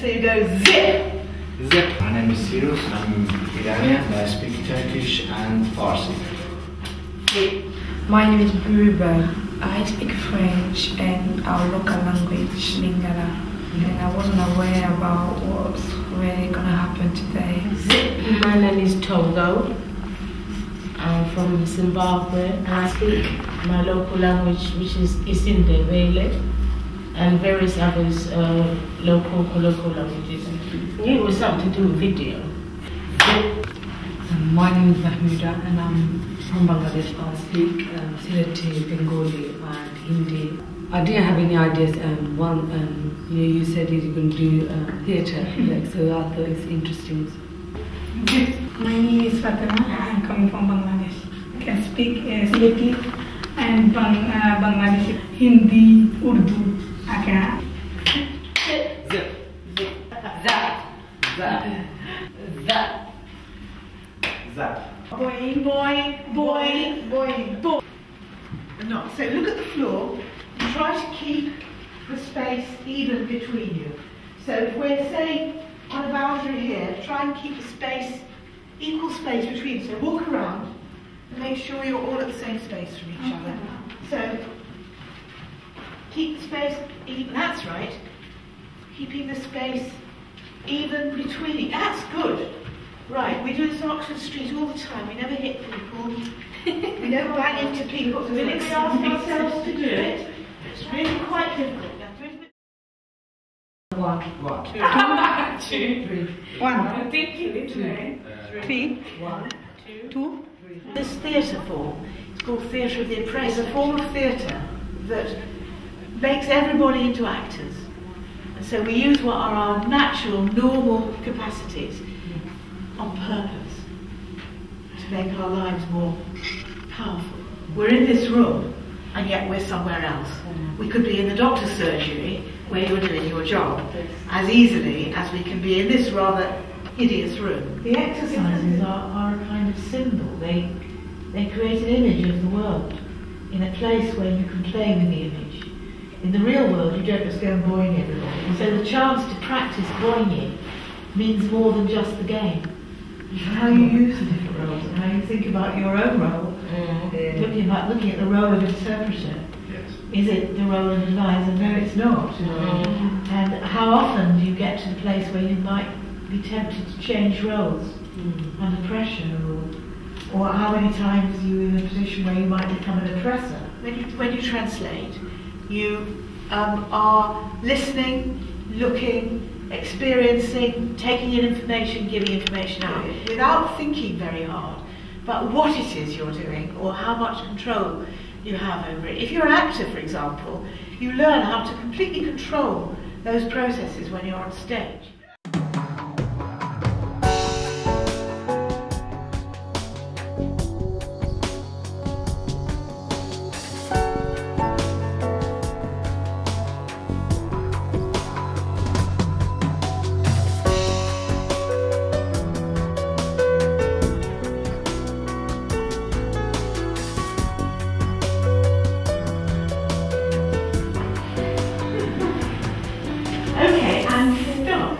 you go zip. Zip. My name is Sirus. I'm Iranian. I speak Turkish and Farsi. My name is Maryam. I speak French and our local language, Lingala. And I wasn't aware about what's really gonna happen today. My name is Togo. I'm from Zimbabwe and I speak my local language, which is Isindebele, and various others local languages. It was something to do with video. My name is Mahmuda and I'm from Bangladesh. I speak Sylheti, Bengali and Hindi. I didn't have any ideas. You said you're going to do theatre, so I thought it's interesting. My name is Fatima. I'm coming from Bangladesh. I can speak Sylheti and Bangladeshi, Hindi, Urdu. I can. Zip. Zap. Zap. Zap. Zap. Boing, boing, boing, boing, boing. No, so look at the floor and try to keep the space even between you. So if we're saying on a boundary here, try and keep the space, equal space between you. So walk around and make sure you're all at the same space from each other. So keep the space even, that's right. Keeping the space even between you, that's good. Right, we do this on Oxford Street all the time. We never hit people. We don't bang into people. So when we ask ourselves to do it, it's really quite difficult. One. Two. Three. One, Three. One. two. This theatre form is called theatre of the oppressed. It's a form of theatre that makes everybody into actors. And so we use what are our natural, normal capacities on purpose to make our lives more powerful. We're in this room and yet we're somewhere else. We could be in the doctor's surgery where you're doing your job as easily as we can be in this rather hideous room. The exercises are a kind of symbol. They create an image of the world in a place where you can play with the image. In the real world, you don't just go and boing everybody. And so the chance to practice boinging means more than just the game. How you use the different roles and how you think about your own role. Looking at the role of interpreter. Yes. Is it the role of advisor? No, it's not. And how often do you get to the place where you might be tempted to change roles under pressure, or how many times are you in a position where you might become an oppressor? When you translate, you are listening, looking, experiencing, taking in information, giving information out, without thinking very hard about what it is you're doing or how much control you have over it. If you're an actor, for example, you learn how to completely control those processes when you're on stage. Okay, and stop.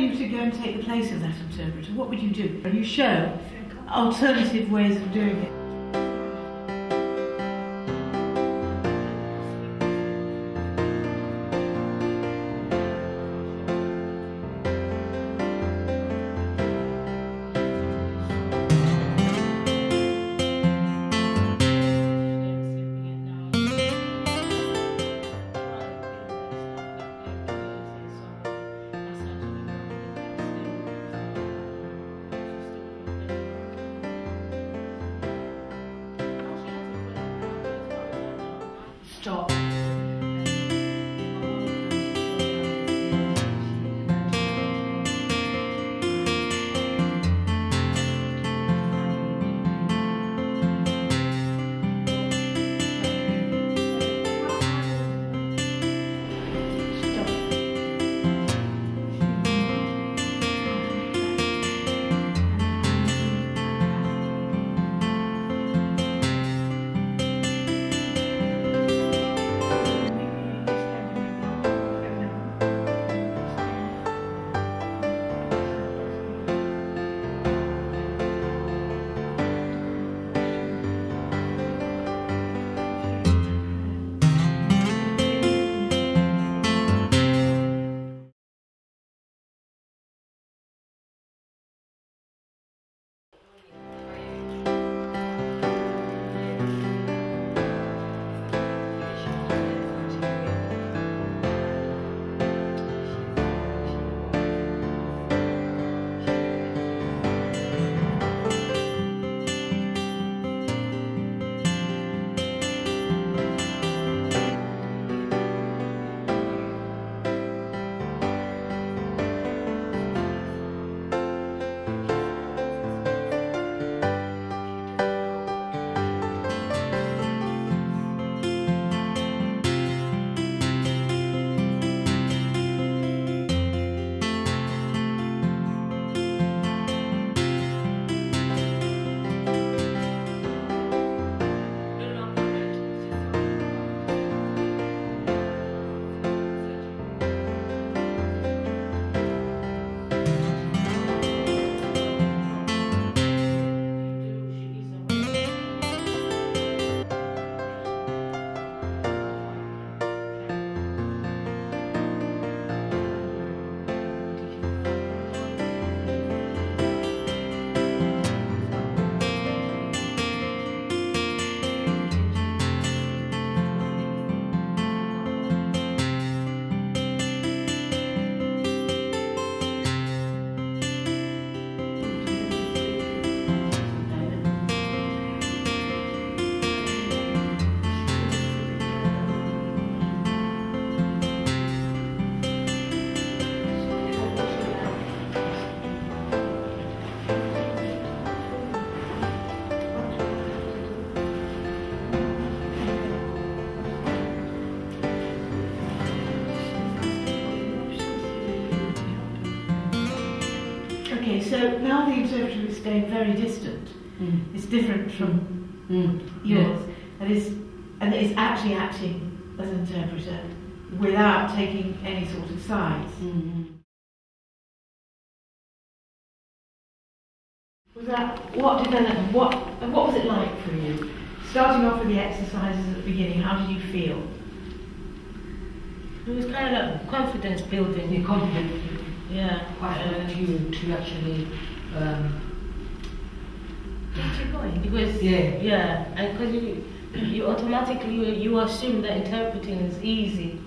you to go and take the place of that interpreter, what would you do? And you show alternative ways of doing it. Stop. Okay, so now the interpreter is staying very distant. It's different from yours, and it's actually acting as an interpreter without taking any sort of sides. Was that what developed? What was it like for you? Starting off with the exercises at the beginning, how did you feel? It was kind of like confidence building. The confidence building. Yeah. Quite you to actually keep going because and because you automatically you assume that interpreting is easy,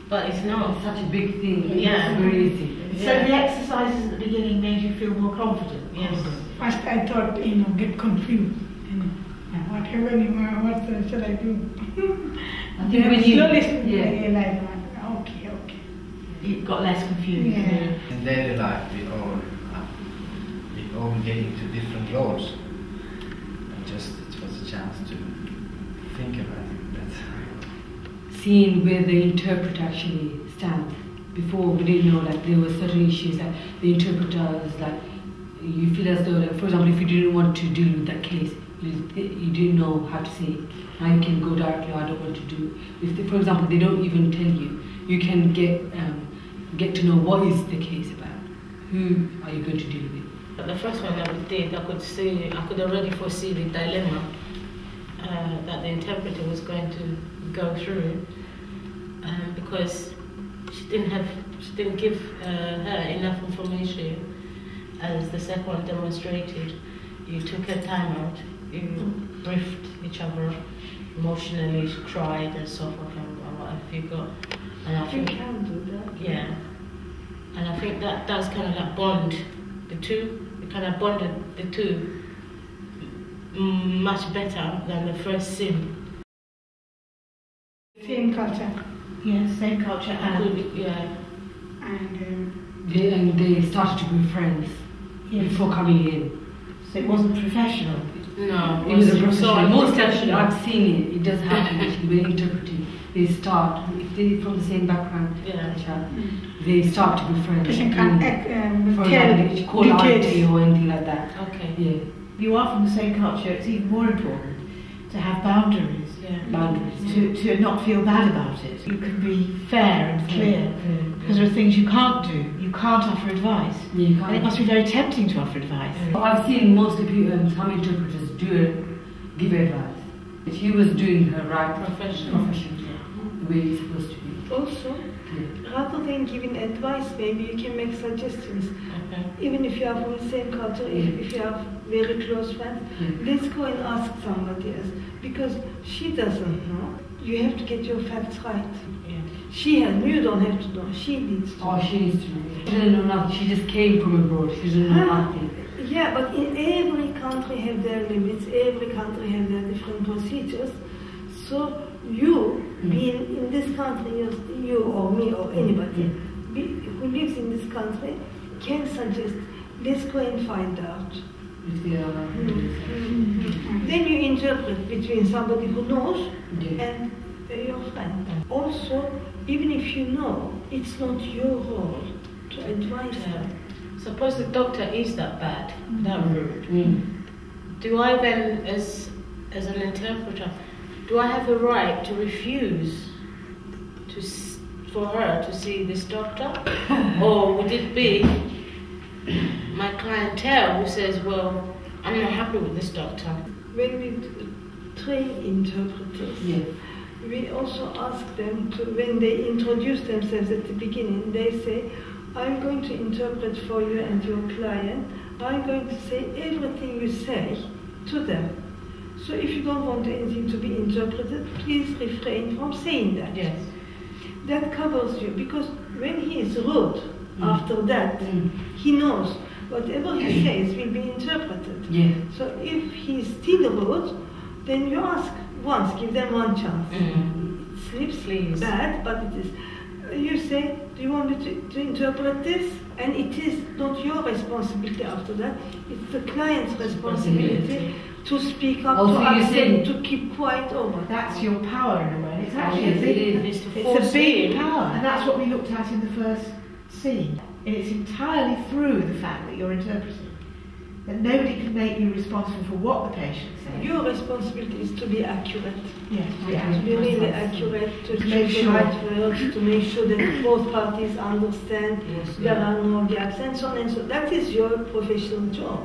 but it's not. It's such a big thing. Yeah. It's very easy. So the exercises at the beginning made you feel more confident. Yes. First I thought, get confused. What shall I do? I think when you slowly realized, okay. You got less confused. Yeah. In daily life, we all get into different roles. And just it was a chance to think about it. Seeing where the interpreter actually stands. Before we didn't know that there were certain issues that the interpreters, like you feel as though, like, for example, if you didn't want to deal with that case, you didn't know how to say it. Now you can go directly, I don't want to do. If they, for example, they don't even tell you, you can get to know what is the case about. who are you going to deal with? But the first one that we did, I could already foresee the dilemma that the interpreter was going to go through, because she didn't give her enough information, as the second one demonstrated. You took her time out, you briefed each other emotionally, cried and so forth and whatever you got. And I think you can do that. Yeah. And I think that does kind of like bond the two. It kind of bonded the two much better than the first scene. Same culture. Yes, same culture and Yeah. And They started to be friends before coming in. so it wasn't professional. No, It was a professional. Most professional. actually, I've seen it. It does happen actually when interpreting. They start, if they're from the same background, they start to be friends. person can For tell example, call auntie or anything like that. Okay. Yeah, You are from the same culture. It's even more important to have boundaries. Yeah. boundaries. To not feel bad about it. You can be fair and clear. Because there are things you can't do. You can't offer advice. Yeah, you And it can't. must be very tempting to offer advice. I've seen most of you, some interpreters give advice. If he was doing her right Profession. the way it's supposed to be. Also, rather than giving advice, maybe you can make suggestions. Okay. Even if you are from the same culture, if you have very close friends, let's go and ask somebody else. Because she doesn't know. You have to get your facts right. Yeah. She has, you don't have to know. She needs to. Oh, she needs to know. She doesn't know nothing. She just came from abroad. She doesn't know nothing. Yeah, but in every country have their limits. Every country have their different procedures. So you, being in this country, you or me or anybody who lives in this country, can suggest, let's go and find out. Then you interpret between somebody who knows and your friend. Also, even if you know, it's not your role to advise them. Suppose the doctor is that bad, that rude. Do I then, as an interpreter, do I have the right to refuse for her to see this doctor? Or would it be my clientele who says, well, I'm not happy with this doctor? When we train interpreters, we also ask them to, when they introduce themselves at the beginning, they say, I'm going to interpret for you and your client. I'm going to say everything you say to them. So if you don't want anything to be interpreted, please refrain from saying that. Yes. That covers you, because when he is rude, after that, he knows whatever he says will be interpreted. So if he is still rude, then you ask once, give them one chance. It slips bad, but it is. You say, do you want me to interpret this? And it is not your responsibility after that, it's the client's responsibility to speak up, to ask them to keep quiet over. That's your power in a way. It's actually a big power. And that's what we looked at in the first scene. And it's entirely through the fact that you're interpreting. That nobody can make you responsible for what the patient says. Your responsibility is to be accurate. Yes, To be really accurate, to make the right words, to make sure that both parties understand there are no gaps, and so on and so on. That is your professional job.